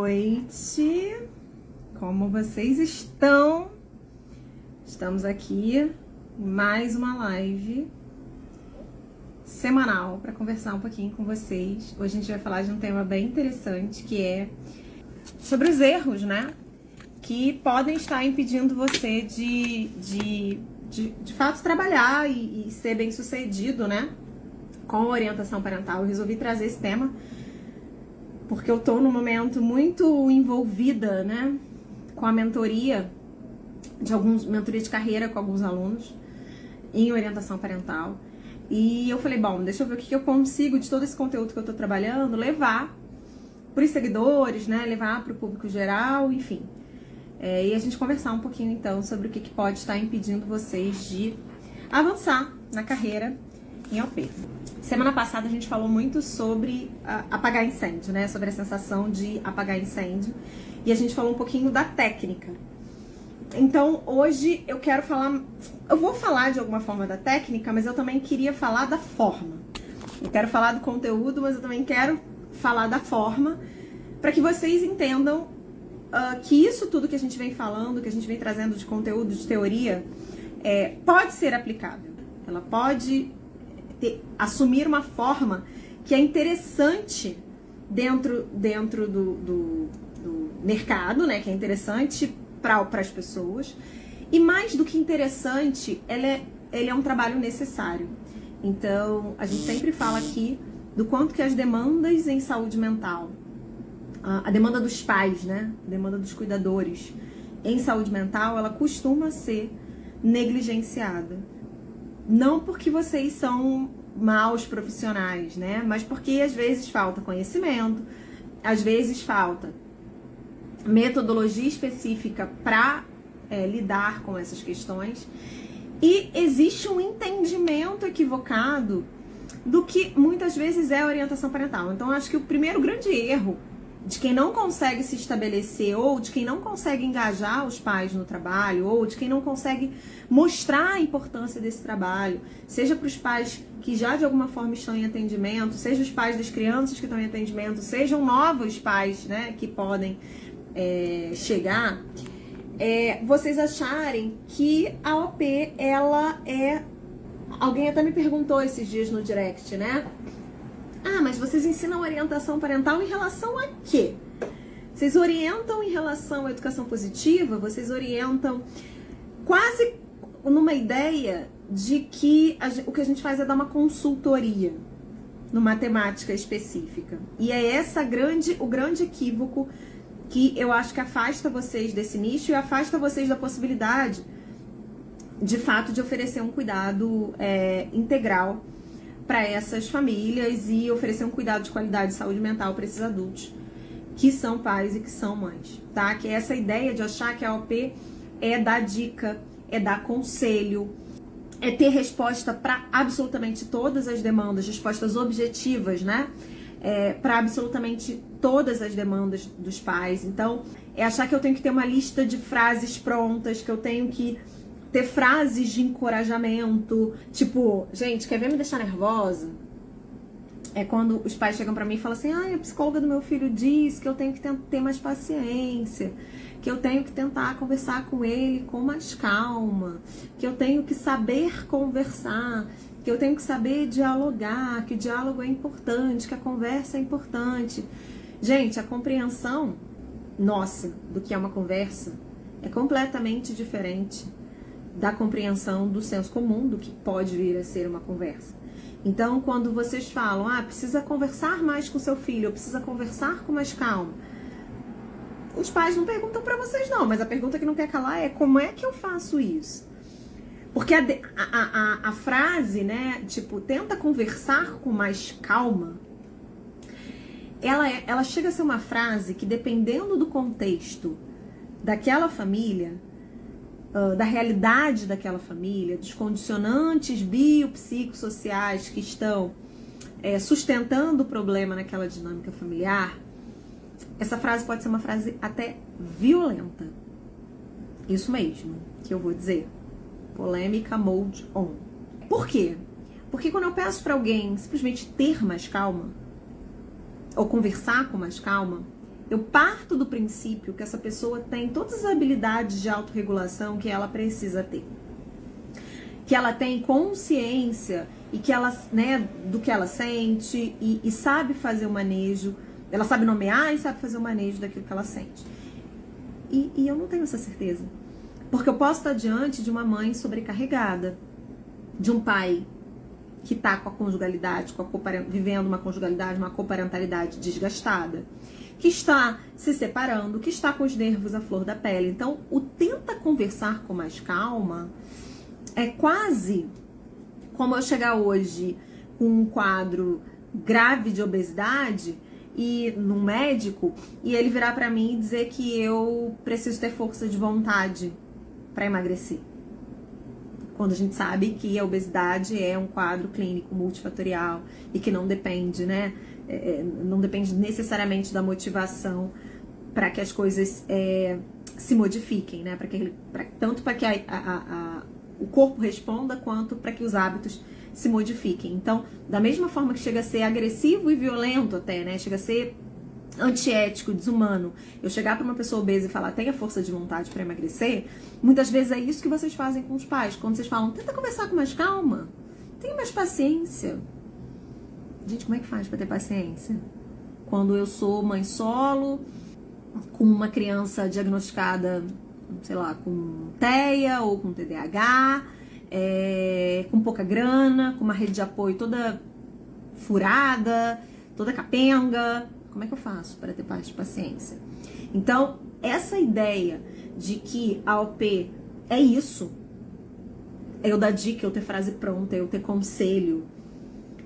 Noite, como vocês estão? Estamos aqui em mais uma live semanal para conversar um pouquinho com vocês. Hoje a gente vai falar de um tema bem interessante, que é sobre os erros, né? Que podem estar impedindo você de fato trabalhar e ser bem sucedido, né? Com a orientação parental. Eu resolvi trazer esse tema porque eu tô num momento muito envolvida, né, com a mentoria de carreira com alguns alunos em orientação parental. E eu falei, bom, deixa eu ver o que eu consigo de todo esse conteúdo que eu tô trabalhando, levar pros seguidores, né, levar pro público geral, enfim. E a gente conversar um pouquinho, então, sobre o que pode estar impedindo vocês de avançar na carreira em OP. Semana passada a gente falou muito sobre apagar incêndio, né? Sobre a sensação de apagar incêndio. E a gente falou um pouquinho da técnica. Então, hoje eu quero falar... Eu vou falar de alguma forma da técnica, mas eu também queria falar da forma. Eu quero falar do conteúdo, mas eu também quero falar da forma, para que vocês entendam que isso tudo que a gente vem falando, que a gente vem trazendo de conteúdo, de teoria, pode ser aplicável. Ela pode assumir uma forma que é interessante dentro do mercado, né? Que é interessante para as pessoas. E mais do que interessante, ele é um trabalho necessário. Então, a gente sempre fala aqui do quanto que as demandas em saúde mental, a demanda dos pais, né? A demanda dos cuidadores em saúde mental, ela costuma ser negligenciada. Não porque vocês são maus profissionais, né? Mas porque às vezes falta conhecimento, às vezes falta metodologia específica para lidar com essas questões. E existe um entendimento equivocado do que muitas vezes é a orientação parental. Então, acho que o primeiro grande erro de quem não consegue se estabelecer, ou de quem não consegue engajar os pais no trabalho, ou de quem não consegue mostrar a importância desse trabalho, seja para os pais que já de alguma forma estão em atendimento, seja os pais das crianças que estão em atendimento, sejam novos pais, né, que podem chegar, vocês acharem que a OP, ela é... Alguém até me perguntou esses dias no direct, né? Ah, mas vocês ensinam orientação parental em relação a quê? Vocês orientam em relação à educação positiva? Vocês orientam quase numa ideia de que o que a gente faz é dar uma consultoria numa temática específica. E é o grande equívoco que eu acho que afasta vocês desse nicho e afasta vocês da possibilidade, de fato, de oferecer um cuidado integral para essas famílias e oferecer um cuidado de qualidade de saúde mental para esses adultos que são pais e que são mães, tá? Que é essa ideia de achar que a OP é dar dica, é dar conselho, é ter resposta para absolutamente todas as demandas, respostas objetivas, né? Para absolutamente todas as demandas dos pais. Então, é achar que eu tenho que ter uma lista de frases prontas, que eu tenho que ter frases de encorajamento, tipo, gente, quer ver me deixar nervosa? É quando os pais chegam pra mim e falam assim, a psicóloga do meu filho diz que eu tenho que ter mais paciência, que eu tenho que tentar conversar com ele com mais calma, que eu tenho que saber conversar, que eu tenho que saber dialogar, que o diálogo é importante, que a conversa é importante. Gente, a compreensão nossa do que é uma conversa é completamente diferente da compreensão do senso comum, do que pode vir a ser uma conversa. Então, quando vocês falam, precisa conversar mais com seu filho, ou precisa conversar com mais calma, os pais não perguntam pra vocês não, mas a pergunta que não quer calar é como é que eu faço isso? Porque a frase, né, tipo, tenta conversar com mais calma, ela chega a ser uma frase que, dependendo do contexto daquela família, da realidade daquela família, dos condicionantes biopsicossociais que estão sustentando o problema naquela dinâmica familiar, essa frase pode ser uma frase até violenta. Isso mesmo que eu vou dizer. Polêmica mode on. Por quê? Porque quando eu peço para alguém simplesmente ter mais calma, ou conversar com mais calma, Eu parto do princípio que essa pessoa tem todas as habilidades de autorregulação que ela precisa ter. Que ela tem consciência e que ela, né, do que ela sente e sabe fazer o manejo, ela sabe nomear e sabe fazer o manejo daquilo que ela sente. E eu não tenho essa certeza. Porque eu posso estar diante de uma mãe sobrecarregada, de um pai que está com a conjugalidade, vivendo uma conjugalidade, uma coparentalidade desgastada, que está se separando, que está com os nervos à flor da pele. Então, o tenta conversar com mais calma é quase como eu chegar hoje com um quadro grave de obesidade e num médico e ele virar para mim e dizer que eu preciso ter força de vontade para emagrecer. Quando a gente sabe que a obesidade é um quadro clínico multifatorial e que não depende, né? Não depende necessariamente da motivação para que as coisas se modifiquem, né? Tanto para que o corpo responda, quanto para que os hábitos se modifiquem. Então, da mesma forma que chega a ser agressivo e violento até, né? Chega a ser antiético, desumano, eu chegar para uma pessoa obesa e falar, tenha força de vontade para emagrecer, muitas vezes é isso que vocês fazem com os pais. Quando vocês falam, tenta conversar com mais calma, tenha mais paciência. Gente, como é que faz para ter paciência? Quando eu sou mãe solo, com uma criança diagnosticada, sei lá, com TEA ou com TDAH, com pouca grana, com uma rede de apoio toda furada, toda capenga. Como é que eu faço para ter paz de paciência? Então, essa ideia de que a OP é isso, é eu dar dica, eu ter frase pronta, eu ter conselho,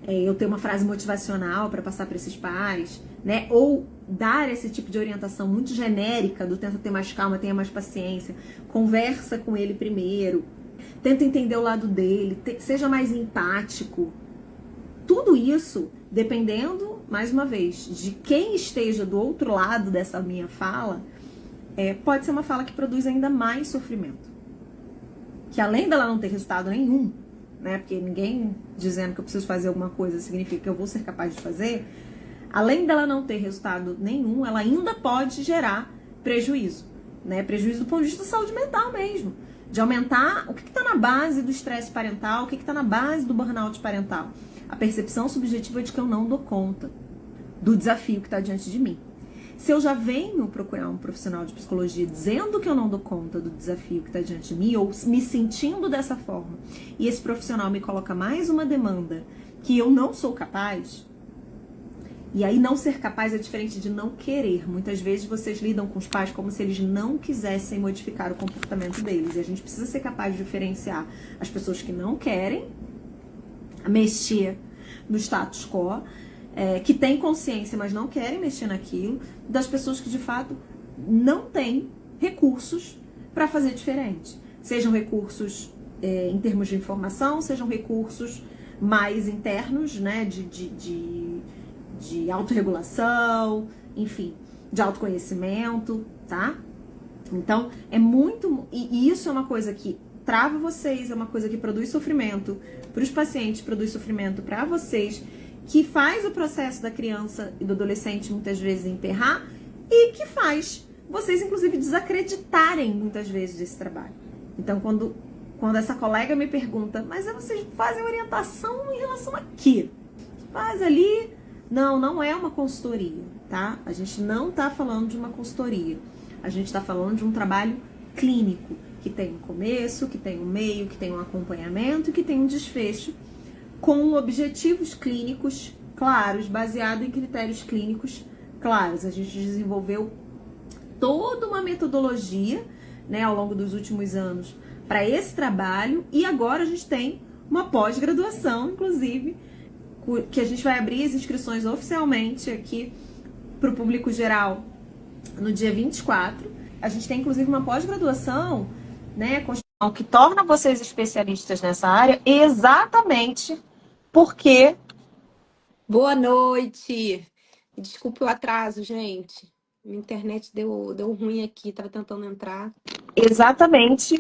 eu ter uma frase motivacional para passar para esses pais, né? Ou dar esse tipo de orientação muito genérica do tenta ter mais calma, tenha mais paciência, conversa com ele primeiro, tenta entender o lado dele, seja mais empático. Tudo isso, dependendo, mais uma vez, de quem esteja do outro lado dessa minha fala, pode ser uma fala que produz ainda mais sofrimento. Que além dela não ter resultado nenhum, né? Porque ninguém dizendo que eu preciso fazer alguma coisa significa que eu vou ser capaz de fazer. Além dela não ter resultado nenhum, ela ainda pode gerar prejuízo, né? Prejuízo do ponto de vista da saúde mental mesmo. De aumentar o que está na base do estresse parental, o que está na base do burnout parental. A percepção subjetiva de que eu não dou conta do desafio que está diante de mim. Se eu já venho procurar um profissional de psicologia dizendo que eu não dou conta do desafio que está diante de mim, ou me sentindo dessa forma, e esse profissional me coloca mais uma demanda que eu não sou capaz, e aí não ser capaz é diferente de não querer. Muitas vezes vocês lidam com os pais como se eles não quisessem modificar o comportamento deles, e a gente precisa ser capaz de diferenciar as pessoas que não querem mexer no status quo, que têm consciência, mas não querem mexer naquilo, das pessoas que de fato não têm recursos para fazer diferente. Sejam recursos em termos de informação, sejam recursos mais internos, né, de autorregulação, enfim, de autoconhecimento, tá? Então, é muito... E isso é uma coisa que trava vocês, é uma coisa que produz sofrimento para os pacientes, produz sofrimento para vocês, que faz o processo da criança e do adolescente muitas vezes emperrar e que faz vocês, inclusive, desacreditarem muitas vezes desse trabalho. Então, quando essa colega me pergunta, mas vocês fazem orientação em relação a quê? Faz ali... Não é uma consultoria, tá? A gente não tá falando de uma consultoria. A gente tá falando de um trabalho clínico, que tem um começo, que tem um meio, que tem um acompanhamento e que tem um desfecho com objetivos clínicos claros, baseado em critérios clínicos claros. A gente desenvolveu toda uma metodologia, né, ao longo dos últimos anos para esse trabalho, e agora a gente tem uma pós-graduação, inclusive, que a gente vai abrir as inscrições oficialmente aqui para o público geral no dia 24. A gente tem, inclusive, uma pós-graduação, né, que torna vocês especialistas nessa área, exatamente porque... Boa noite! Desculpe o atraso, gente. Minha internet deu ruim aqui, estava tentando entrar. Exatamente.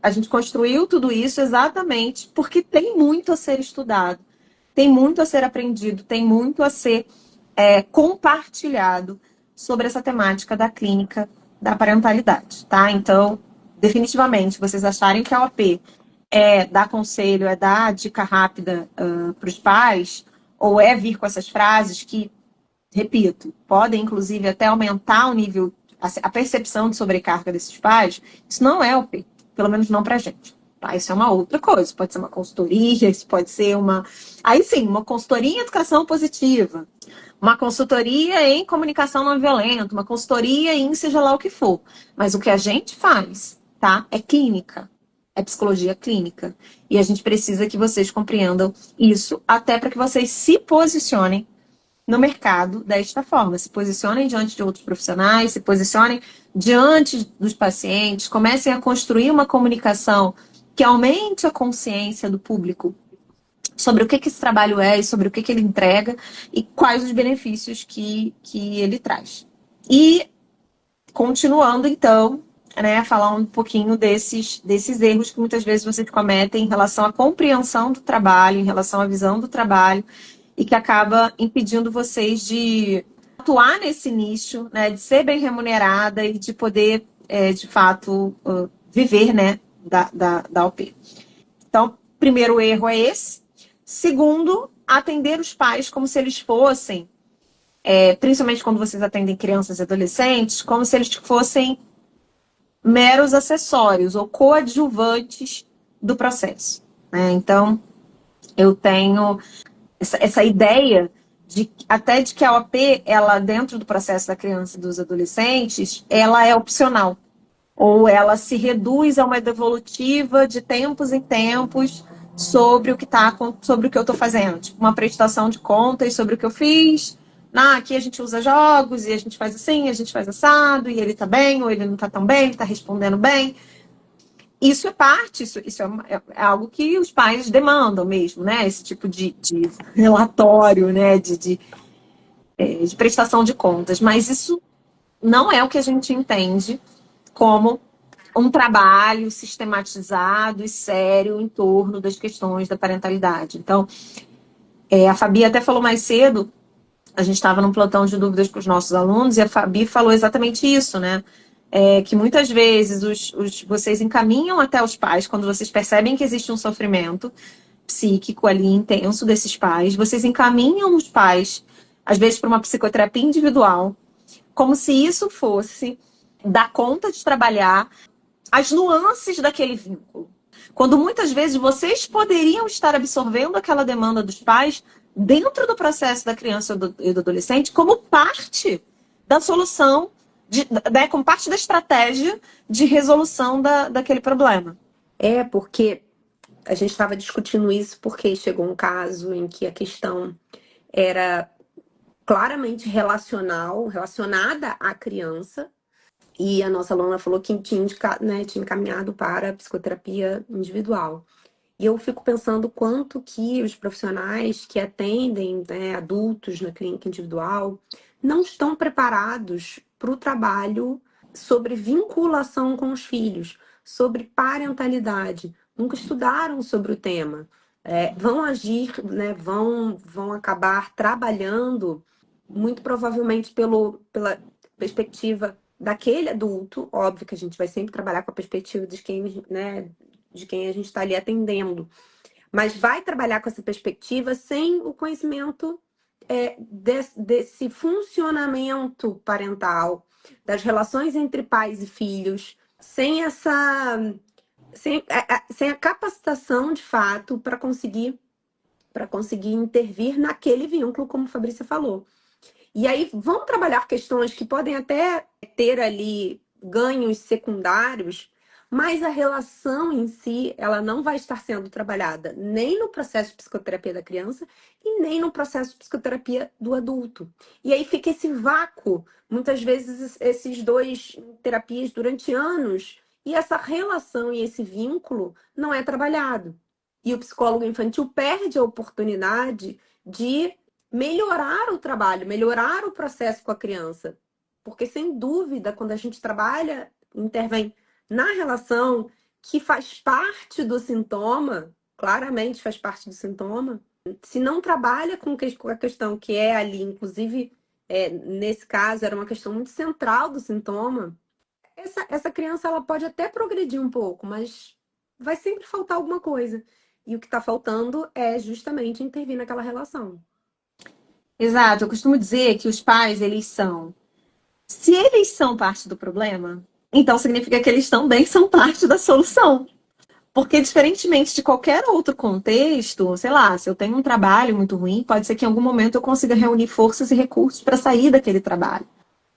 A gente construiu tudo isso exatamente porque tem muito a ser estudado, tem muito a ser aprendido, tem muito a ser compartilhado sobre essa temática da clínica da parentalidade, tá? Então, definitivamente, vocês acharem que a OP é dar conselho, é dar dica rápida para os pais, ou é vir com essas frases que, repito, podem inclusive até aumentar o nível, a percepção de sobrecarga desses pais, isso não é OP, pelo menos não pra gente. Tá? Isso é uma outra coisa, pode ser uma consultoria, isso pode ser uma. Aí sim, uma consultoria em educação positiva, uma consultoria em comunicação não violenta, uma consultoria em seja lá o que for. Mas o que a gente faz, tá? É clínica, é psicologia clínica. E a gente precisa que vocês compreendam isso, até para que vocês se posicionem no mercado desta forma. Se posicionem diante de outros profissionais, se posicionem diante dos pacientes, comecem a construir uma comunicação que aumente a consciência do público sobre o que esse trabalho é e sobre o que ele entrega e quais os benefícios que ele traz. E, continuando, então, né, falar um pouquinho desses erros que muitas vezes vocês cometem em relação à compreensão do trabalho, em relação à visão do trabalho, e que acaba impedindo vocês de atuar nesse nicho, né, de ser bem remunerada e de poder, de fato, viver, né, da OP. Então, primeiro erro é esse. Segundo, atender os pais como se eles fossem, principalmente quando vocês atendem crianças e adolescentes, como se eles fossem meros acessórios ou coadjuvantes do processo, né? Então, eu tenho essa ideia até de que a OP, ela, dentro do processo da criança e dos adolescentes, ela é opcional. Ou ela se reduz a uma devolutiva de tempos em tempos sobre o que eu estou fazendo. Tipo, uma prestação de contas sobre o que eu fiz. Aqui a gente usa jogos e a gente faz assim, a gente faz assado, e ele está bem, ou ele não está tão bem, ele está respondendo bem. Isso é parte, isso é algo que os pais demandam mesmo, né? Esse tipo de relatório, né? De prestação de contas. Mas isso não é o que a gente entende como um trabalho sistematizado e sério em torno das questões da parentalidade. Então, a Fabi até falou mais cedo, a gente estava num plantão de dúvidas com os nossos alunos, e a Fabi falou exatamente isso, né? Que muitas vezes vocês encaminham até os pais, quando vocês percebem que existe um sofrimento psíquico ali intenso desses pais, vocês encaminham os pais, às vezes, para uma psicoterapia individual, como se isso fosse dar conta de trabalhar as nuances daquele vínculo. Quando muitas vezes vocês poderiam estar absorvendo aquela demanda dos pais dentro do processo da criança e do adolescente como parte da solução, como parte da estratégia de resolução daquele problema. Porque a gente estava discutindo isso porque chegou um caso em que a questão era claramente relacionada à criança, e a nossa aluna falou que tinha encaminhado para psicoterapia individual. E eu fico pensando quanto que os profissionais que atendem, né, adultos na clínica individual não estão preparados para o trabalho sobre vinculação com os filhos, sobre parentalidade. Nunca estudaram sobre o tema. Vão agir, né, vão acabar trabalhando, muito provavelmente pela perspectiva daquele adulto. Óbvio que a gente vai sempre trabalhar com a perspectiva de quem, né, de quem a gente está ali atendendo. Mas vai trabalhar com essa perspectiva sem o conhecimento desse funcionamento parental, das relações entre pais e filhos, sem a capacitação de fato para conseguir intervir naquele vínculo, como a Fabrícia falou. E aí vão trabalhar questões que podem até ter ali ganhos secundários, mas a relação em si, ela não vai estar sendo trabalhada nem no processo de psicoterapia da criança e nem no processo de psicoterapia do adulto. E aí fica esse vácuo, muitas vezes esses dois terapias durante anos, e essa relação e esse vínculo não é trabalhado. E o psicólogo infantil perde a oportunidade de melhorar o trabalho, melhorar o processo com a criança. Porque, sem dúvida, quando a gente trabalha, intervém na relação que faz parte do sintoma, claramente faz parte do sintoma, se não trabalha com a questão que é ali, inclusive nesse caso, era uma questão muito central do sintoma. Essa criança ela pode até progredir um pouco, mas vai sempre faltar alguma coisa. E o que está faltando é justamente intervir naquela relação. Exato, eu costumo dizer que os pais, se eles são parte do problema, então significa que eles também são parte da solução. Porque, diferentemente de qualquer outro contexto, sei lá, se eu tenho um trabalho muito ruim, pode ser que em algum momento eu consiga reunir forças e recursos para sair daquele trabalho.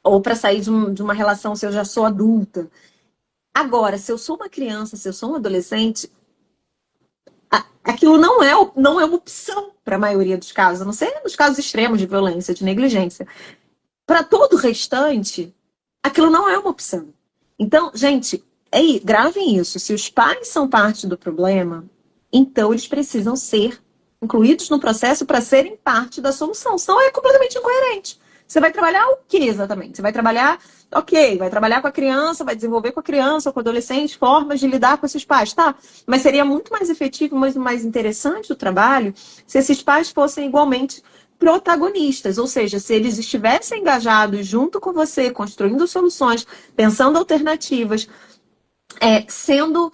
Ou para sair de uma relação se eu já sou adulta. Agora, se eu sou uma criança, se eu sou um adolescente, aquilo não é uma opção para a maioria dos casos, a não ser nos casos extremos de violência, de negligência. Para todo o restante, aquilo não é uma opção. Então, gente, aí, gravem isso. Se os pais são parte do problema, então eles precisam ser incluídos no processo para serem parte da solução. Senão é completamente incoerente. Você vai trabalhar o que exatamente? Você vai trabalhar, vai trabalhar com a criança, vai desenvolver com a criança ou com o adolescente formas de lidar com esses pais, tá? Mas seria muito mais efetivo, muito mais interessante o trabalho se esses pais fossem igualmente protagonistas, ou seja, se eles estivessem engajados junto com você, construindo soluções, pensando alternativas, sendo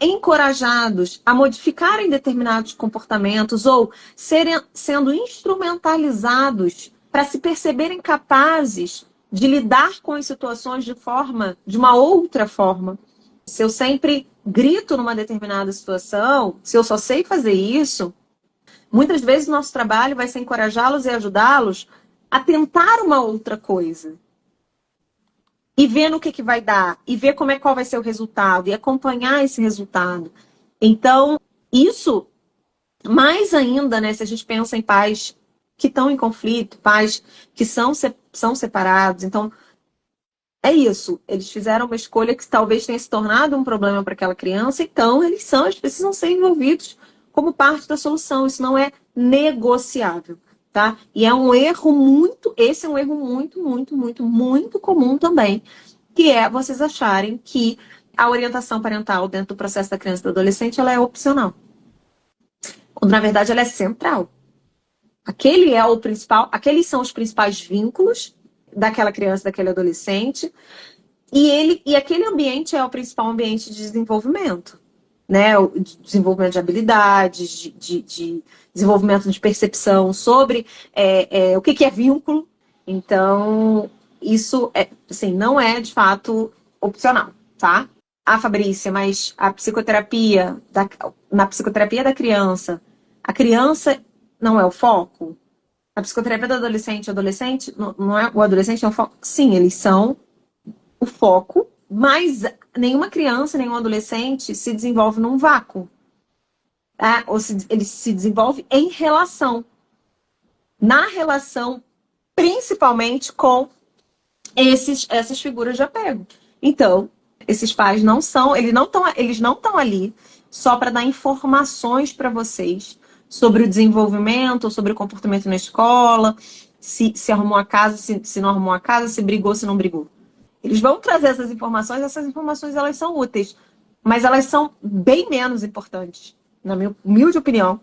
encorajados a modificarem determinados comportamentos ou sendo instrumentalizados para se perceberem capazes de lidar com as situações de uma outra forma. Se eu sempre grito numa determinada situação, se eu só sei fazer isso, muitas vezes o nosso trabalho vai ser encorajá-los e ajudá-los a tentar uma outra coisa. E ver no que vai dar, e ver qual vai ser o resultado, e acompanhar esse resultado. Então, isso, mais ainda, né, se a gente pensa em pais que estão em conflito, pais que são separados. Então, é isso. Eles fizeram uma escolha que talvez tenha se tornado um problema para aquela criança, então eles precisam ser envolvidos como parte da solução. Isso não é negociável, tá? E esse é um erro muito, muito, muito, muito comum também, que é vocês acharem que a orientação parental dentro do processo da criança e do adolescente, ela é opcional. Quando, na verdade, ela é central. Aqueles são os principais vínculos daquela criança, daquele adolescente, e aquele ambiente é o principal ambiente de desenvolvimento, né? O desenvolvimento de habilidades, de desenvolvimento de percepção sobre o que é vínculo. Então, isso assim, não é de fato opcional, tá? Fabrícia, mas na psicoterapia da criança, a criança não é o foco? A psicoterapia do adolescente, não é, o adolescente é o foco? Sim, eles são o foco, mas nenhuma criança, nenhum adolescente se desenvolve num vácuo. Tá? Ele se desenvolve em relação. Na relação, principalmente com essas figuras de apego. Então, esses pais eles não estão ali só para dar informações para vocês sobre o desenvolvimento, sobre o comportamento na escola, se arrumou a casa, se não arrumou a casa, se brigou, se não brigou. Eles vão trazer essas informações elas são úteis, mas elas são bem menos importantes, na minha humilde opinião,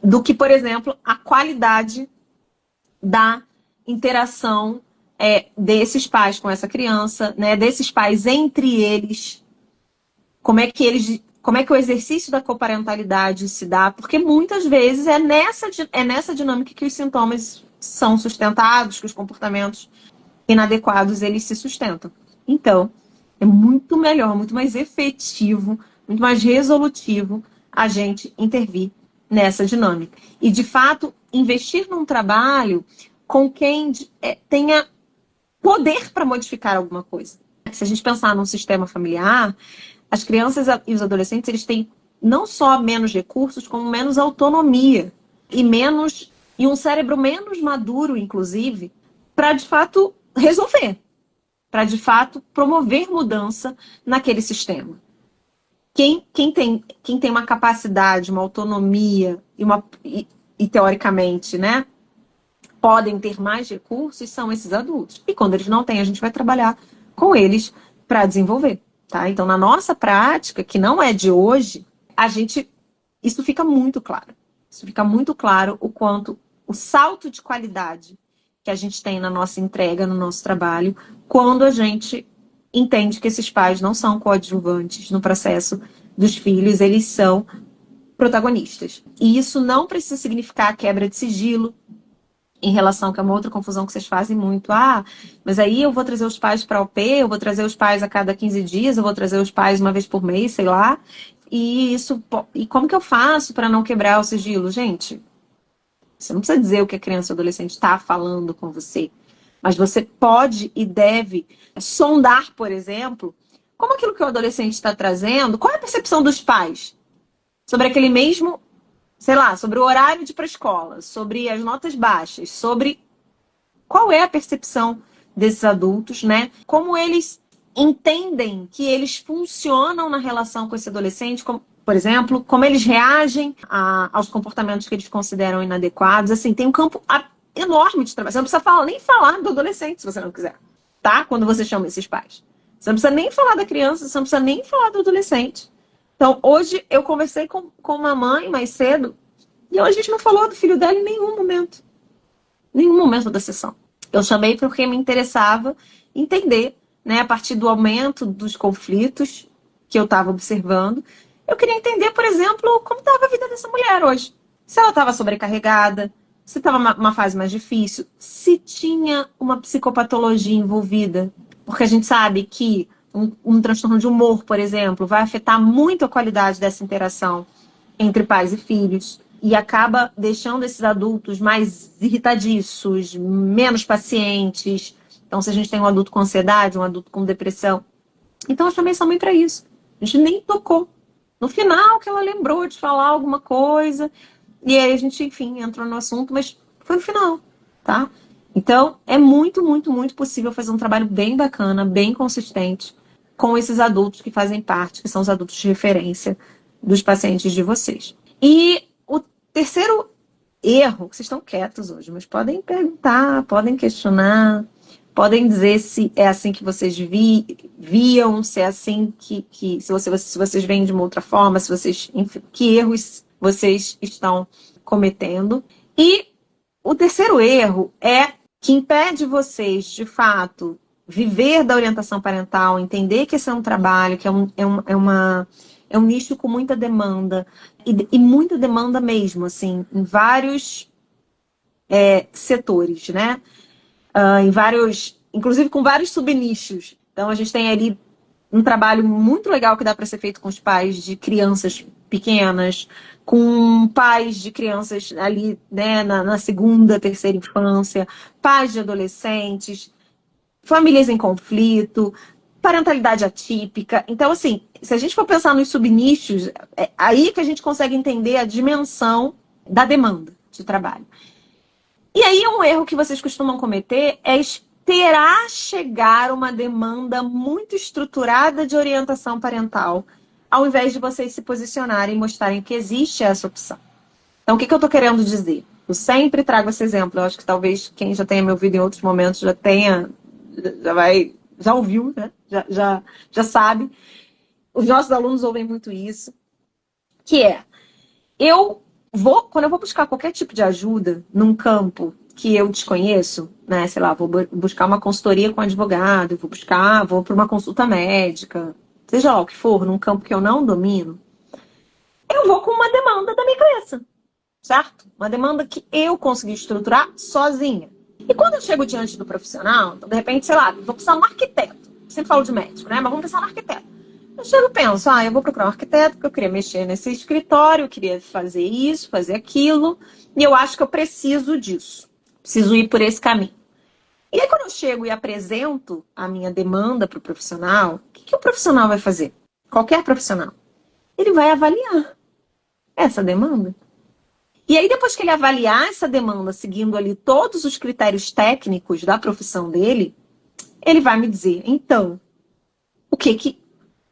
do que, por exemplo, a qualidade da interação desses pais com essa criança, né, desses pais entre eles, como é que o exercício da coparentalidade se dá, porque muitas vezes é nessa dinâmica que os sintomas são sustentados, que os comportamentos inadequados eles se sustentam. Então, é muito melhor, muito mais efetivo, muito mais resolutivo a gente intervir nessa dinâmica. E, de fato, investir num trabalho com quem tenha poder para modificar alguma coisa. Se a gente pensar num sistema familiar, as crianças e os adolescentes, eles têm não só menos recursos, como menos autonomia e um cérebro menos maduro, inclusive, para, de fato, resolver, para, de fato, promover mudança naquele sistema. Quem tem uma capacidade, uma autonomia e teoricamente, né, podem ter mais recursos são esses adultos. E quando eles não têm, a gente vai trabalhar com eles para desenvolver. Tá? Então, na nossa prática, que não é de hoje, isso fica muito claro. Isso fica muito claro o quanto o salto de qualidade que a gente tem na nossa entrega, no nosso trabalho, quando a gente entende que esses pais não são coadjuvantes no processo dos filhos, eles são protagonistas. E isso não precisa significar quebra de sigilo, em relação, que é uma outra confusão que vocês fazem muito. Ah, mas aí eu vou trazer os pais para a OP, eu vou trazer os pais a cada 15 dias, eu vou trazer os pais uma vez por mês, sei lá. E como que eu faço para não quebrar o sigilo? Gente, você não precisa dizer o que a criança ou adolescente está falando com você, mas você pode e deve sondar, por exemplo, como aquilo que o adolescente está trazendo, qual é a percepção dos pais sobre aquele mesmo, sei lá, sobre o horário de ir para a escola, sobre as notas baixas, sobre qual é a percepção desses adultos, né? Como eles entendem que eles funcionam na relação com esse adolescente, como, por exemplo, como eles reagem aos comportamentos que eles consideram inadequados. Assim, tem um campo enorme de trabalho. Você não precisa nem falar do adolescente, se você não quiser, tá? Quando você chama esses pais. Você não precisa nem falar da criança, você não precisa nem falar do adolescente. Então, hoje eu conversei com uma mãe mais cedo e a gente não falou do filho dela em nenhum momento. Nenhum momento da sessão. Eu chamei porque me interessava entender, né, a partir do aumento dos conflitos que eu estava observando. Eu queria entender, por exemplo, como estava a vida dessa mulher hoje. Se ela estava sobrecarregada, se estava uma fase mais difícil, se tinha uma psicopatologia envolvida. Porque a gente sabe que um transtorno de humor, por exemplo, vai afetar muito a qualidade dessa interação entre pais e filhos e acaba deixando esses adultos mais irritadiços, menos pacientes. Então, se a gente tem um adulto com ansiedade, um adulto com depressão. Então, eu chamei essa mãe para isso. A gente nem tocou. No final, que ela lembrou de falar alguma coisa. E aí a gente, enfim, entrou no assunto, mas foi no final, tá? Então, é muito, muito, muito possível fazer um trabalho bem bacana, bem consistente com esses adultos que fazem parte, que são os adultos de referência dos pacientes de vocês. E o terceiro erro, vocês estão quietos hoje, mas podem perguntar, podem questionar, podem dizer se é assim que vocês viam, se é assim se vocês veem de uma outra forma, se vocês, enfim, que erros vocês estão cometendo. E o terceiro erro é que impede vocês, de fato, viver da orientação parental, entender que esse é um trabalho, que é um nicho com muita demanda, e muita demanda mesmo, assim, em vários setores, né? Inclusive com vários subnichos. Então, a gente tem ali um trabalho muito legal que dá para ser feito com os pais de crianças pequenas, com pais de crianças ali, né, na segunda, terceira infância, pais de adolescentes, famílias em conflito, parentalidade atípica. Então, assim, se a gente for pensar nos subnichos, é aí que a gente consegue entender a dimensão da demanda de trabalho. E aí, um erro que vocês costumam cometer é esperar chegar uma demanda muito estruturada de orientação parental, ao invés de vocês se posicionarem e mostrarem que existe essa opção. Então, o que eu estou querendo dizer? Eu sempre trago esse exemplo. Eu acho que talvez quem já tenha me ouvido em outros momentos já ouviu, né? Já sabe. Os nossos alunos ouvem muito isso. Que é, quando eu vou buscar qualquer tipo de ajuda num campo que eu desconheço, né? Sei lá, vou buscar uma consultoria com advogado, vou para uma consulta médica, seja lá o que for, num campo que eu não domino, eu vou com uma demanda da minha cabeça, certo? Uma demanda que eu consegui estruturar sozinha. E quando eu chego diante do profissional, então, de repente, sei lá, vou precisar de um arquiteto. Sempre falo de médico, né? Mas vamos pensar no arquiteto. Eu chego e penso, eu vou procurar um arquiteto porque eu queria mexer nesse escritório, eu queria fazer isso, fazer aquilo, e eu acho que eu preciso disso. Preciso ir por esse caminho. E aí, quando eu chego e apresento a minha demanda para o profissional, o que o profissional vai fazer? Qualquer profissional. Ele vai avaliar essa demanda. E aí, depois que ele avaliar essa demanda, seguindo ali todos os critérios técnicos da profissão dele, ele vai me dizer, então, o que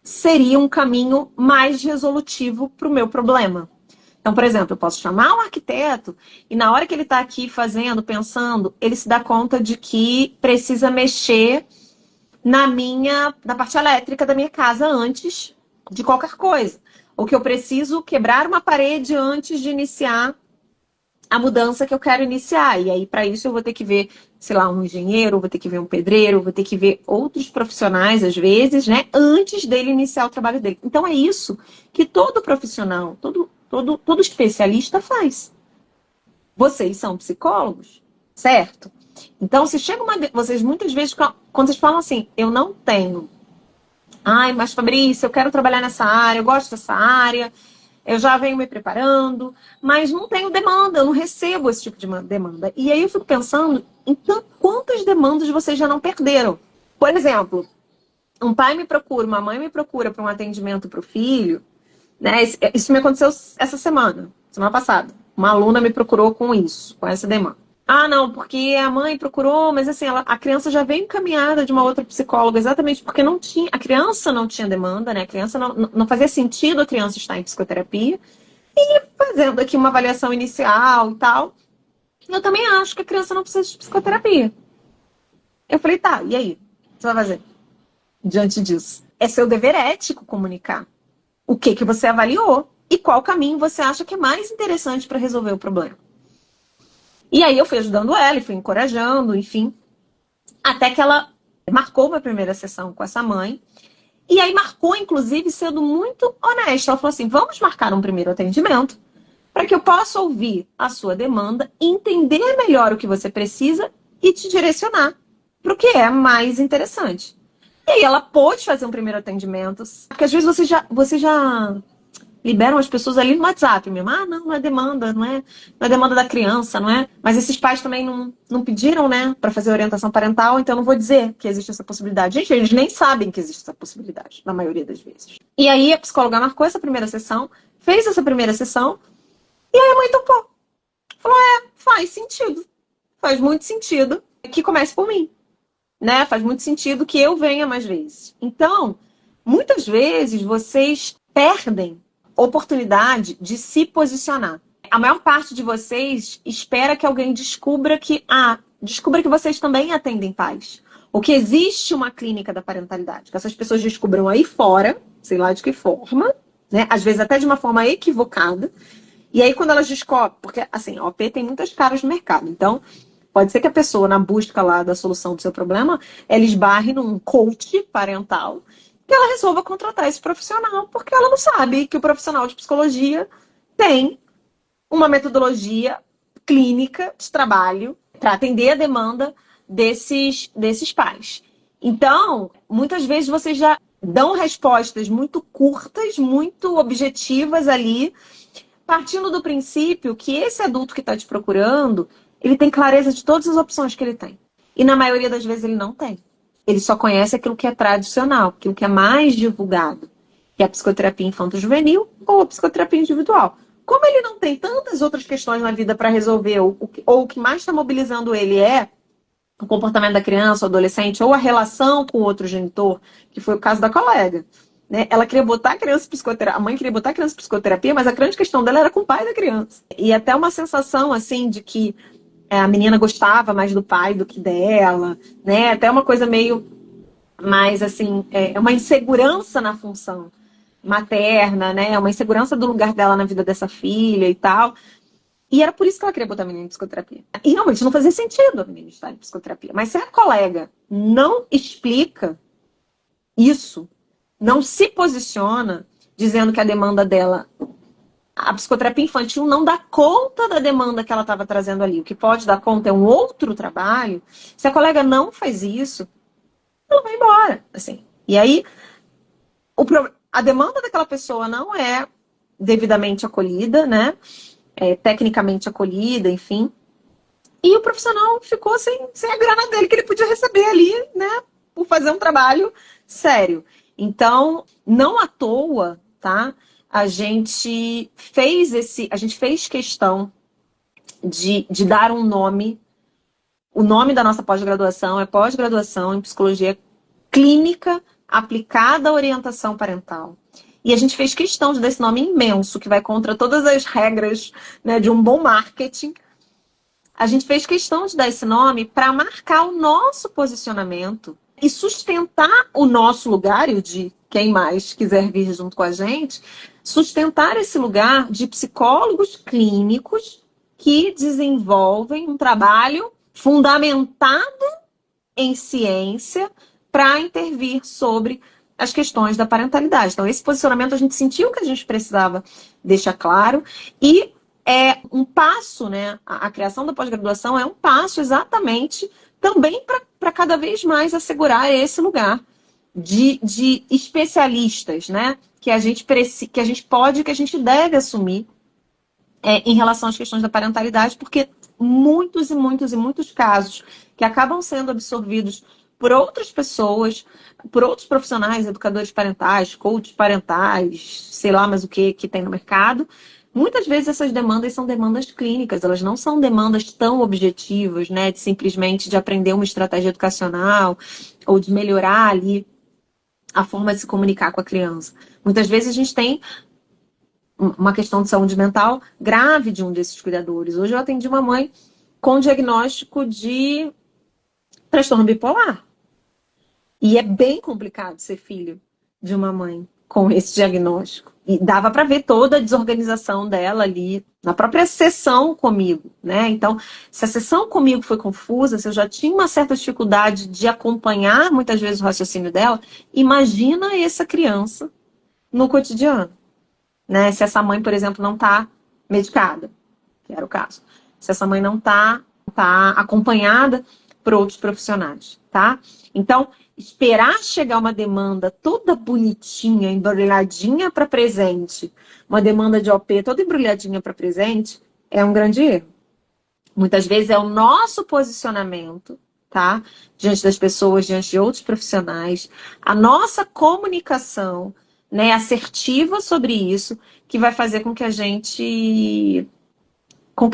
seria um caminho mais resolutivo para o meu problema. Então, por exemplo, eu posso chamar um arquiteto e na hora que ele está aqui fazendo, pensando, ele se dá conta de que precisa mexer na parte elétrica da minha casa antes de qualquer coisa. Ou que eu preciso quebrar uma parede antes de iniciar a mudança que eu quero iniciar. E aí, para isso, eu vou ter que ver, sei lá, um engenheiro, vou ter que ver um pedreiro, vou ter que ver outros profissionais, às vezes, né? Antes dele iniciar o trabalho dele. Então, é isso que todo profissional, todo especialista faz. Vocês são psicólogos, certo? Então, se chega vocês muitas vezes, quando vocês falam assim, eu não tenho. Ai, mas Fabrício, eu quero trabalhar nessa área, eu gosto dessa área, eu já venho me preparando, mas não tenho demanda, eu não recebo esse tipo de demanda. E aí eu fico pensando, então, quantas demandas vocês já não perderam? Por exemplo, um pai me procura, uma mãe me procura para um atendimento para o filho, né? Isso me aconteceu essa semana passada. Uma aluna me procurou com isso, com essa demanda. Ah, não, porque a mãe procurou, mas assim, a criança já veio encaminhada de uma outra psicóloga, exatamente porque a criança não tinha demanda, né? A criança não fazia sentido a criança estar em psicoterapia. E fazendo aqui uma avaliação inicial e tal, eu também acho que a criança não precisa de psicoterapia. Eu falei, tá, e aí? O que você vai fazer diante disso? É seu dever ético comunicar o que você avaliou e qual caminho você acha que é mais interessante para resolver o problema. E aí eu fui ajudando ela e fui encorajando, enfim, até que ela marcou uma primeira sessão com essa mãe. E aí marcou, inclusive, sendo muito honesta. Ela falou assim, vamos marcar um primeiro atendimento para que eu possa ouvir a sua demanda, entender melhor o que você precisa e te direcionar para o que é mais interessante. E aí ela pôde fazer um primeiro atendimento, porque às vezes você já liberam as pessoas ali no WhatsApp mesmo. Ah, não é demanda, não é demanda da criança, não é? Mas esses pais também não pediram, né, para fazer orientação parental, então eu não vou dizer que existe essa possibilidade. Gente, eles nem sabem que existe essa possibilidade, na maioria das vezes. E aí a psicóloga marcou essa primeira sessão, fez essa primeira sessão, e aí a mãe topou. Falou, faz sentido. Faz muito sentido que comece por mim, né? Faz muito sentido que eu venha mais vezes. Então, muitas vezes vocês perdem oportunidade de se posicionar. A maior parte de vocês espera que alguém descubra que vocês também atendem pais. Ou que existe uma clínica da parentalidade. Que essas pessoas descubram aí fora, sei lá de que forma, né? Às vezes até de uma forma equivocada. E aí quando elas descobrem, porque assim, a OP tem muitas caras no mercado. Então, pode ser que a pessoa, na busca lá da solução do seu problema, ela esbarre num coach parental que ela resolva contratar esse profissional, porque ela não sabe que o profissional de psicologia tem uma metodologia clínica de trabalho para atender a demanda desses pais. Então, muitas vezes vocês já dão respostas muito curtas, muito objetivas ali, partindo do princípio que esse adulto que está te procurando, ele tem clareza de todas as opções que ele tem. E na maioria das vezes ele não tem. Ele só conhece aquilo que é tradicional, aquilo que é mais divulgado, que é a psicoterapia infanto-juvenil ou a psicoterapia individual. Como ele não tem tantas outras questões na vida para resolver, ou o que mais está mobilizando ele é o comportamento da criança, ou adolescente, ou a relação com o outro genitor, que foi o caso da colega. Né? Ela queria botar a criança em psicoterapia, a mãe queria botar a criança em psicoterapia, mas a grande questão dela era com o pai da criança. E até uma sensação assim de que a menina gostava mais do pai do que dela, né? Até uma coisa meio mais assim, uma insegurança na função materna, né? Uma insegurança do lugar dela na vida dessa filha e tal. E era por isso que ela queria botar a menina em psicoterapia. E realmente não fazia sentido a menina estar em psicoterapia. Mas se a colega não explica isso, não se posiciona dizendo que a demanda dela, a psicoterapia infantil não dá conta da demanda que ela estava trazendo ali. O que pode dar conta é um outro trabalho. Se a colega não faz isso, ela vai embora. Assim. E aí, a demanda daquela pessoa não é devidamente acolhida, né? Tecnicamente acolhida, enfim. E o profissional ficou sem a grana dele que ele podia receber ali, né? Por fazer um trabalho sério. Então, não à toa, tá? A gente fez questão de dar um nome. O nome da nossa pós-graduação é pós-graduação em psicologia clínica aplicada à orientação parental. E a gente fez questão de dar esse nome imenso, que vai contra todas as regras, né, de um bom marketing. A gente fez questão de dar esse nome para marcar o nosso posicionamento e sustentar o nosso lugar, e o de quem mais quiser vir junto com a gente, sustentar esse lugar de psicólogos clínicos que desenvolvem um trabalho fundamentado em ciência para intervir sobre as questões da parentalidade. Então, esse posicionamento a gente sentiu que a gente precisava deixar claro, e é um passo, né? A criação da pós-graduação é um passo exatamente também para cada vez mais assegurar esse lugar de especialistas, né? Que a gente pode, que a gente deve assumir em relação às questões da parentalidade, porque muitos e muitos e muitos casos que acabam sendo absorvidos por outras pessoas, por outros profissionais, educadores parentais, coaches parentais, sei lá mais o que tem no mercado. Muitas vezes essas demandas são demandas clínicas, elas não são demandas tão objetivas, né, de simplesmente de aprender uma estratégia educacional ou de melhorar ali a forma de se comunicar com a criança. Muitas vezes a gente tem uma questão de saúde mental grave de um desses cuidadores. Hoje eu atendi uma mãe com diagnóstico de transtorno bipolar. E é bem complicado ser filho de uma mãe com esse diagnóstico. E dava para ver toda a desorganização dela ali na própria sessão comigo, né? Então, se a sessão comigo foi confusa, se eu já tinha uma certa dificuldade de acompanhar muitas vezes o raciocínio dela, imagina essa criança no cotidiano, né? Se essa mãe, por exemplo, não está medicada, que era o caso. Se essa mãe não tá acompanhada por outros profissionais, tá? Então, esperar chegar uma demanda toda bonitinha, embrulhadinha para presente, uma demanda de OP toda embrulhadinha para presente, é um grande erro. Muitas vezes é o nosso posicionamento, tá? Diante das pessoas, diante de outros profissionais, a nossa comunicação, né, assertiva sobre isso, que vai fazer com que a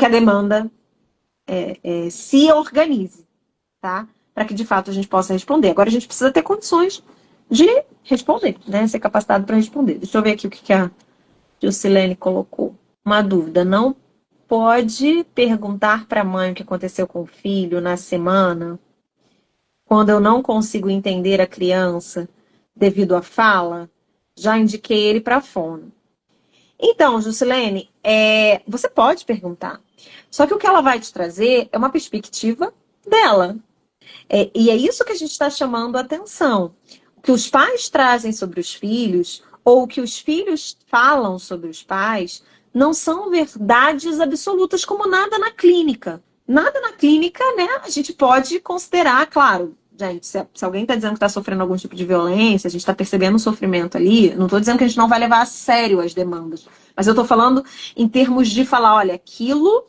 demanda se organize, tá? Para que de fato a gente possa responder. Agora a gente precisa ter condições de responder, né? Ser capacitado para responder. Deixa eu ver aqui o que a Jusilene colocou. Uma dúvida: não pode perguntar para a mãe o que aconteceu com o filho na semana, quando eu não consigo entender a criança devido à fala? Já indiquei ele para a fono. Então, Jusilene, você pode perguntar. Só que o que ela vai te trazer é uma perspectiva dela. E é isso que a gente está chamando a atenção. O que os pais trazem sobre os filhos, ou o que os filhos falam sobre os pais, não são verdades absolutas, como nada na clínica. Nada na clínica, né? A gente pode considerar, claro, gente, se alguém está dizendo que está sofrendo algum tipo de violência, a gente está percebendo um sofrimento ali, não estou dizendo que a gente não vai levar a sério as demandas, mas eu estou falando em termos de falar, olha, aquilo,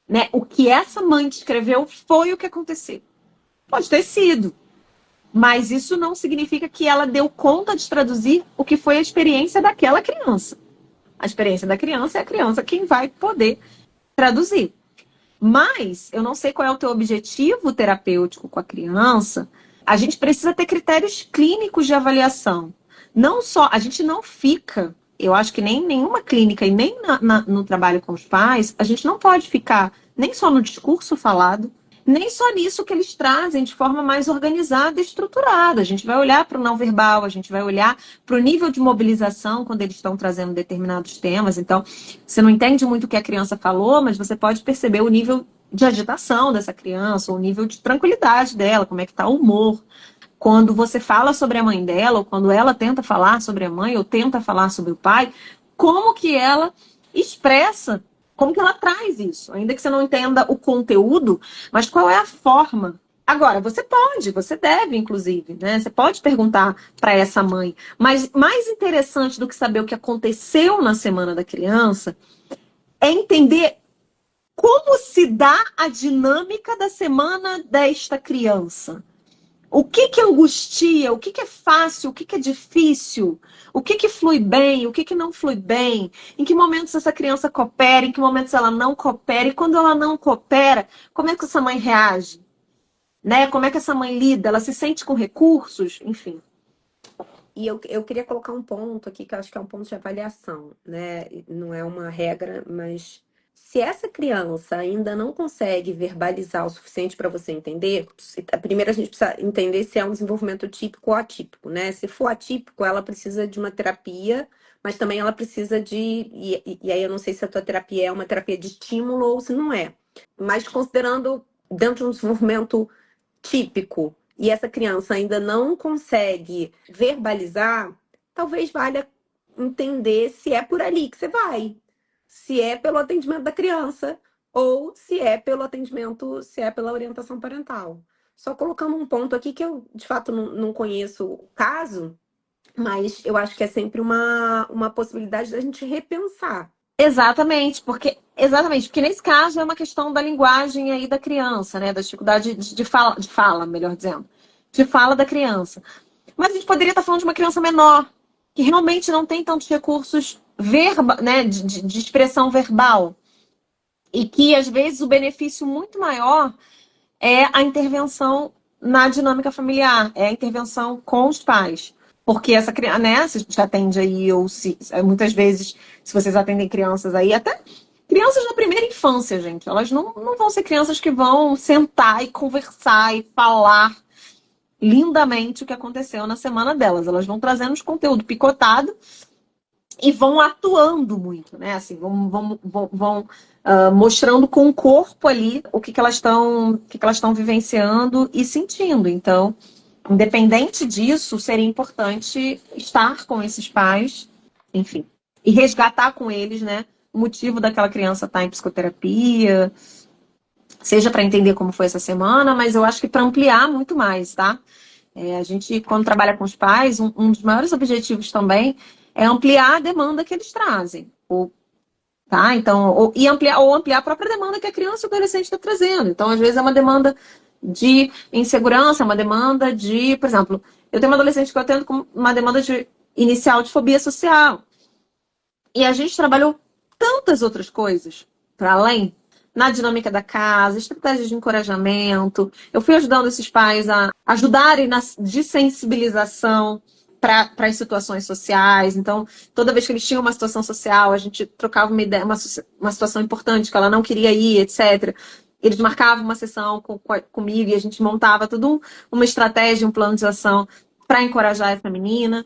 né, o que essa mãe descreveu foi o que aconteceu. Pode ter sido, mas isso não significa que ela deu conta de traduzir o que foi a experiência daquela criança. A experiência da criança é a criança quem vai poder traduzir. Mas eu não sei qual é o teu objetivo terapêutico com a criança. A gente precisa ter critérios clínicos de avaliação. Não só, a gente não fica, eu acho que nem em nenhuma clínica e nem no trabalho com os pais, a gente não pode ficar nem só no discurso falado, nem só nisso que eles trazem de forma mais organizada e estruturada. A gente vai olhar para o não verbal, a gente vai olhar para o nível de mobilização quando eles estão trazendo determinados temas. Então, você não entende muito o que a criança falou, mas você pode perceber o nível de agitação dessa criança, o nível de tranquilidade dela, como é que está o humor. Quando você fala sobre a mãe dela, ou quando ela tenta falar sobre a mãe, ou tenta falar sobre o pai, como que ela expressa, como que ela traz isso, ainda que você não entenda o conteúdo, mas qual é a forma. Agora, você deve, inclusive, né? Você pode perguntar para essa mãe. Mas mais interessante do que saber o que aconteceu na semana da criança é entender como se dá a dinâmica da semana desta criança. O que angustia, o que é fácil, o que é difícil, o que flui bem, o que não flui bem, em que momentos essa criança coopera, em que momentos ela não coopera, e quando ela não coopera, como é que essa mãe reage? Né? Como é que essa mãe lida? Ela se sente com recursos? Enfim. E eu queria colocar um ponto aqui, que eu acho que é um ponto de avaliação, né? Não é uma regra, mas Se essa criança ainda não consegue verbalizar o suficiente para você entender, primeiro a gente precisa entender se é um desenvolvimento típico ou atípico, né? Se for atípico, ela precisa de uma terapia, mas também ela precisa de. E aí eu não sei se a tua terapia é uma terapia de estímulo ou se não é. Mas considerando dentro de um desenvolvimento típico e essa criança ainda não consegue verbalizar, talvez valha entender se é por ali que você vai. Se é pelo atendimento da criança ou se é pelo atendimento, se é pela orientação parental. Só colocando um ponto aqui que eu, de fato, não conheço o caso, mas eu acho que é sempre uma possibilidade da gente repensar. Exatamente, porque nesse caso é uma questão da linguagem aí da criança, né? Da dificuldade de fala, melhor dizendo, de fala da criança. Mas a gente poderia estar falando de uma criança menor, que realmente não tem tantos recursos né, de expressão verbal. E que, às vezes, o benefício muito maior é a intervenção na dinâmica familiar, é a intervenção com os pais. Porque essa criança, né, se a gente atende aí, ou se muitas vezes, se vocês atendem crianças aí, até crianças na primeira infância, gente, elas não vão ser crianças que vão sentar e conversar e falar lindamente o que aconteceu na semana delas. Elas vão trazendo os conteúdo picotado e vão atuando muito, né? Assim, vão mostrando com o corpo ali o que elas estão vivenciando e sentindo. Então, independente disso, seria importante estar com esses pais, enfim, e resgatar com eles, né, o motivo daquela criança estar em psicoterapia, seja para entender como foi essa semana, mas eu acho que para ampliar muito mais, tá? A gente, quando trabalha com os pais, um dos maiores objetivos também é ampliar a demanda que eles trazem. Tá? Então, ampliar a própria demanda que a criança e o adolescente está trazendo. Então, às vezes, é uma demanda de insegurança, é uma demanda de, por exemplo, eu tenho uma adolescente que eu atendo com uma demanda inicial de fobia social. E a gente trabalhou tantas outras coisas para além, na dinâmica da casa, estratégias de encorajamento. Eu fui ajudando esses pais a ajudarem na desensibilização para as situações sociais. Então, toda vez que eles tinham uma situação social, a gente trocava uma ideia, uma situação importante que ela não queria ir, etc. Eles marcavam uma sessão comigo e a gente montava toda uma estratégia, um plano de ação para encorajar essa menina,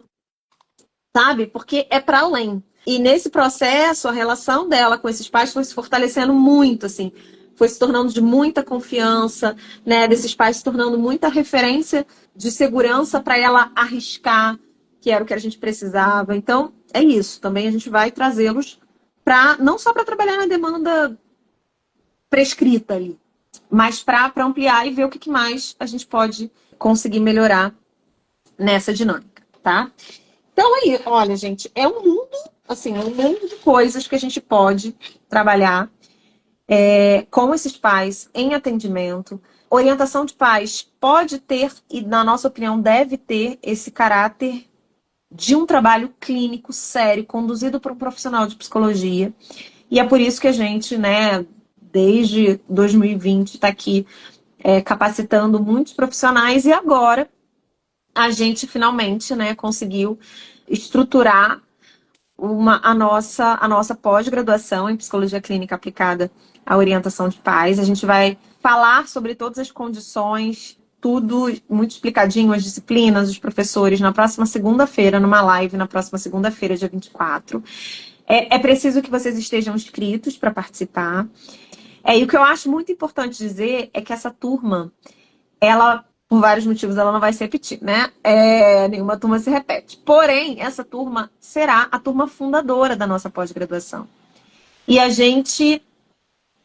sabe? Porque é para além. E nesse processo, a relação dela com esses pais foi se fortalecendo muito, assim. Foi se tornando de muita confiança, né? Desses pais se tornando muita referência de segurança para ela arriscar, que era o que a gente precisava. Então, é isso. Também a gente vai trazê-los não só para trabalhar na demanda prescrita ali, mas para ampliar e ver o que mais a gente pode conseguir melhorar nessa dinâmica, tá? Então aí, olha, gente, é um mundo, assim, um mundo de coisas que a gente pode trabalhar com esses pais em atendimento. Orientação de pais pode ter, e na nossa opinião deve ter, esse caráter de um trabalho clínico sério, conduzido por um profissional de psicologia. E é por isso que a gente, né, desde 2020, está aqui capacitando muitos profissionais e agora a gente finalmente, né, conseguiu estruturar a nossa pós-graduação em psicologia clínica aplicada à orientação de pais. A gente vai falar sobre todas as condições, tudo muito explicadinho, as disciplinas, os professores, na próxima segunda-feira, numa live, na próxima segunda-feira, dia 24. É preciso que vocês estejam inscritos para participar. E o que eu acho muito importante dizer é que essa turma, ela, por vários motivos, ela não vai se repetir, né? Nenhuma turma se repete. Porém, essa turma será a turma fundadora da nossa pós-graduação. E a gente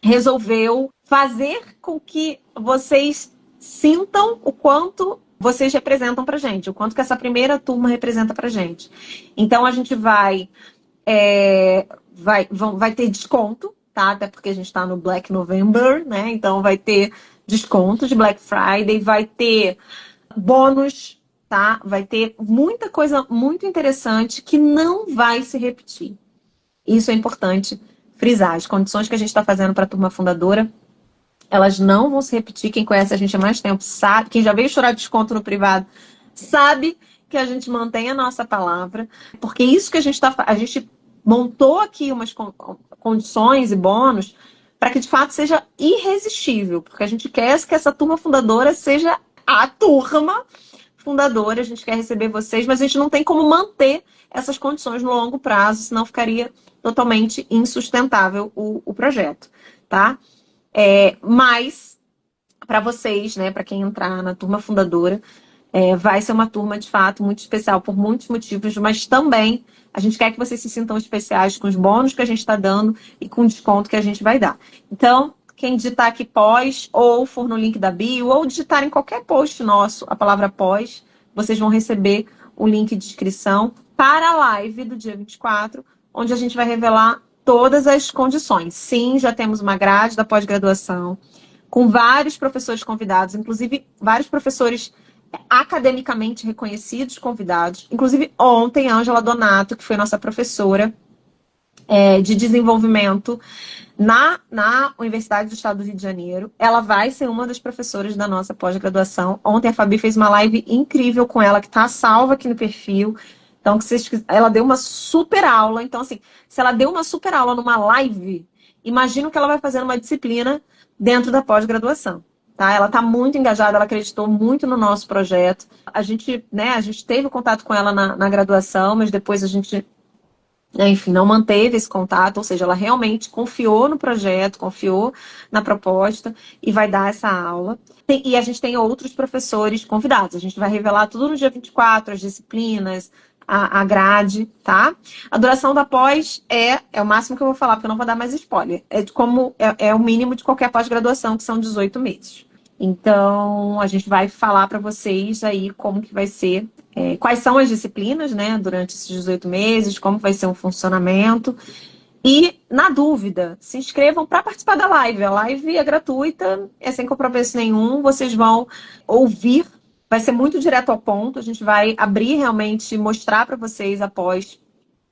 resolveu fazer com que vocês sintam o quanto vocês representam pra gente, o quanto que essa primeira turma representa pra gente. Então, a gente vai ter desconto, tá? Até porque a gente está no Black November, né? Então vai ter desconto de Black Friday, vai ter bônus, tá? Vai ter muita coisa muito interessante que não vai se repetir. Isso é importante frisar. As condições que a gente está fazendo para a turma fundadora, elas não vão se repetir. Quem conhece a gente há mais tempo sabe, quem já veio chorar desconto no privado, sabe que a gente mantém a nossa palavra, porque isso que a gente montou aqui umas condições e bônus para que de fato seja irresistível, porque a gente quer que essa turma fundadora seja a turma fundadora, a gente quer receber vocês, mas a gente não tem como manter essas condições no longo prazo, senão ficaria totalmente insustentável o projeto, tá? Mas, para vocês, né, para quem entrar na turma fundadora, vai ser uma turma, de fato, muito especial por muitos motivos, mas também a gente quer que vocês se sintam especiais com os bônus que a gente está dando e com o desconto que a gente vai dar. Então, quem digitar aqui pós, ou for no link da bio, ou digitar em qualquer post nosso a palavra pós, vocês vão receber o link de inscrição para a live do dia 24, onde a gente vai revelar todas as condições. Sim, já temos uma grade da pós-graduação, com vários professores convidados, inclusive vários professores academicamente reconhecidos convidados. Inclusive, ontem, a Ângela Donato, que foi nossa professora de desenvolvimento na Universidade do Estado do Rio de Janeiro, ela vai ser uma das professoras da nossa pós-graduação. Ontem a Fabi fez uma live incrível com ela, que está salva aqui no perfil. Então, ela deu uma super aula. Então, assim, se ela deu uma super aula numa live, imagina o que ela vai fazer numa disciplina dentro da pós-graduação. Tá? Ela está muito engajada, ela acreditou muito no nosso projeto. A gente teve contato com ela na graduação, mas depois a gente, enfim, não manteve esse contato, ou seja, ela realmente confiou no projeto, confiou na proposta e vai dar essa aula. E a gente tem outros professores convidados. A gente vai revelar tudo no dia 24, as disciplinas, a grade, tá? A duração da pós é o máximo que eu vou falar, porque eu não vou dar mais spoiler. É o mínimo de qualquer pós-graduação, que são 18 meses. Então, a gente vai falar para vocês aí como que vai ser, quais são as disciplinas, né, durante esses 18 meses, como vai ser o funcionamento. E, na dúvida, se inscrevam para participar da live. A live é gratuita, é sem compromisso nenhum, vocês vão ouvir. Vai ser muito direto ao ponto, a gente vai abrir realmente, mostrar para vocês após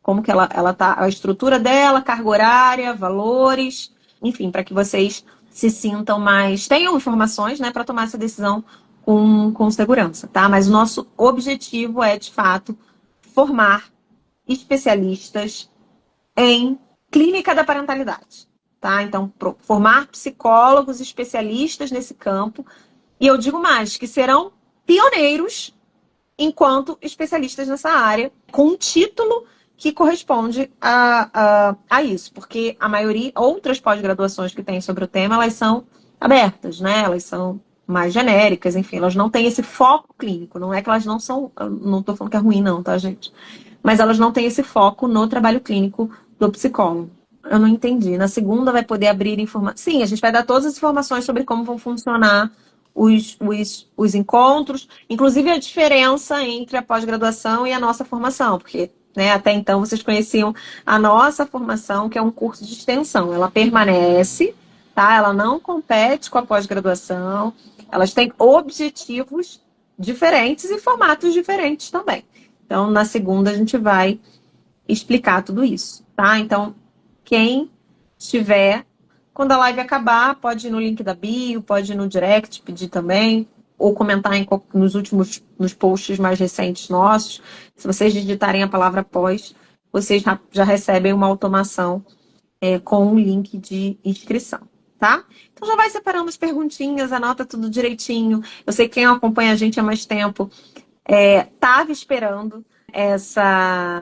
como que ela tá, a estrutura dela, carga horária, valores, enfim, para que vocês se sintam mais, tenham informações, né, para tomar essa decisão com segurança, tá? Mas o nosso objetivo é, de fato, formar especialistas em clínica da parentalidade, tá? Então, formar psicólogos especialistas nesse campo, e eu digo mais, que serão pioneiros enquanto especialistas nessa área, com um título que corresponde a isso, porque a maioria, outras pós-graduações que tem sobre o tema, elas são abertas, né? Elas são mais genéricas, enfim, elas não têm esse foco clínico, não é que elas não são, não estou falando que é ruim não, tá, gente? Mas elas não têm esse foco no trabalho clínico do psicólogo. Eu não entendi. Na segunda vai poder abrir informações. Sim, a gente vai dar todas as informações sobre como vão funcionar os encontros, inclusive a diferença entre a pós-graduação e a nossa formação, porque, né, até então vocês conheciam a nossa formação, que é um curso de extensão. Ela permanece, tá? Ela não compete com a pós-graduação, elas têm objetivos diferentes e formatos diferentes também. Então, na segunda, a gente vai explicar tudo isso, tá? Então, quem estiver, quando a live acabar, pode ir no link da bio, pode ir no direct, pedir também, ou comentar nos posts mais recentes nossos. Se vocês digitarem a palavra pós, vocês já recebem uma automação com um link de inscrição, tá? Então já vai separando as perguntinhas, anota tudo direitinho. Eu sei que quem acompanha a gente há mais tempo estava esperando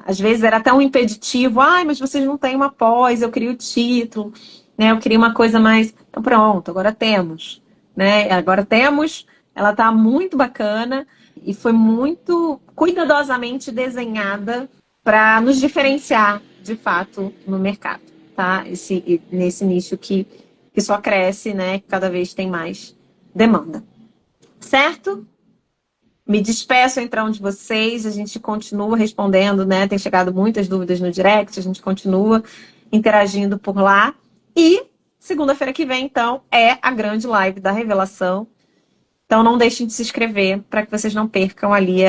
às vezes era até um impeditivo, mas vocês não têm uma pós, eu queria o título, né? Eu queria uma coisa mais. Então pronto, agora temos, né? Agora temos, ela está muito bacana e foi muito cuidadosamente desenhada para nos diferenciar de fato no mercado, tá? Nesse nicho que só cresce, né? Cada vez tem mais demanda. Certo? Me despeço então de vocês, a gente continua respondendo, né? Tem chegado muitas dúvidas no direct, a gente continua interagindo por lá. E segunda-feira que vem, então, é a grande live da revelação. Então não deixem de se inscrever para que vocês não percam ali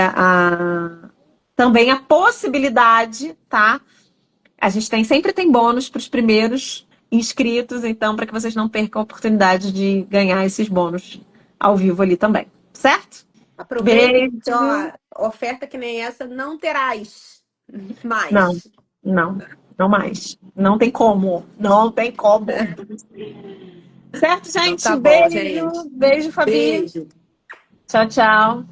também a possibilidade, tá? A gente sempre tem bônus para os primeiros inscritos, então, para que vocês não percam a oportunidade de ganhar esses bônus ao vivo ali também, certo? Aproveita, ó, oferta que nem essa não terás mais. Não. Não mais. Não tem como. Não tem como. Certo, Então gente? tá bom, Beijo. gente. Beijo, Fabi. Beijo. Tchau, tchau.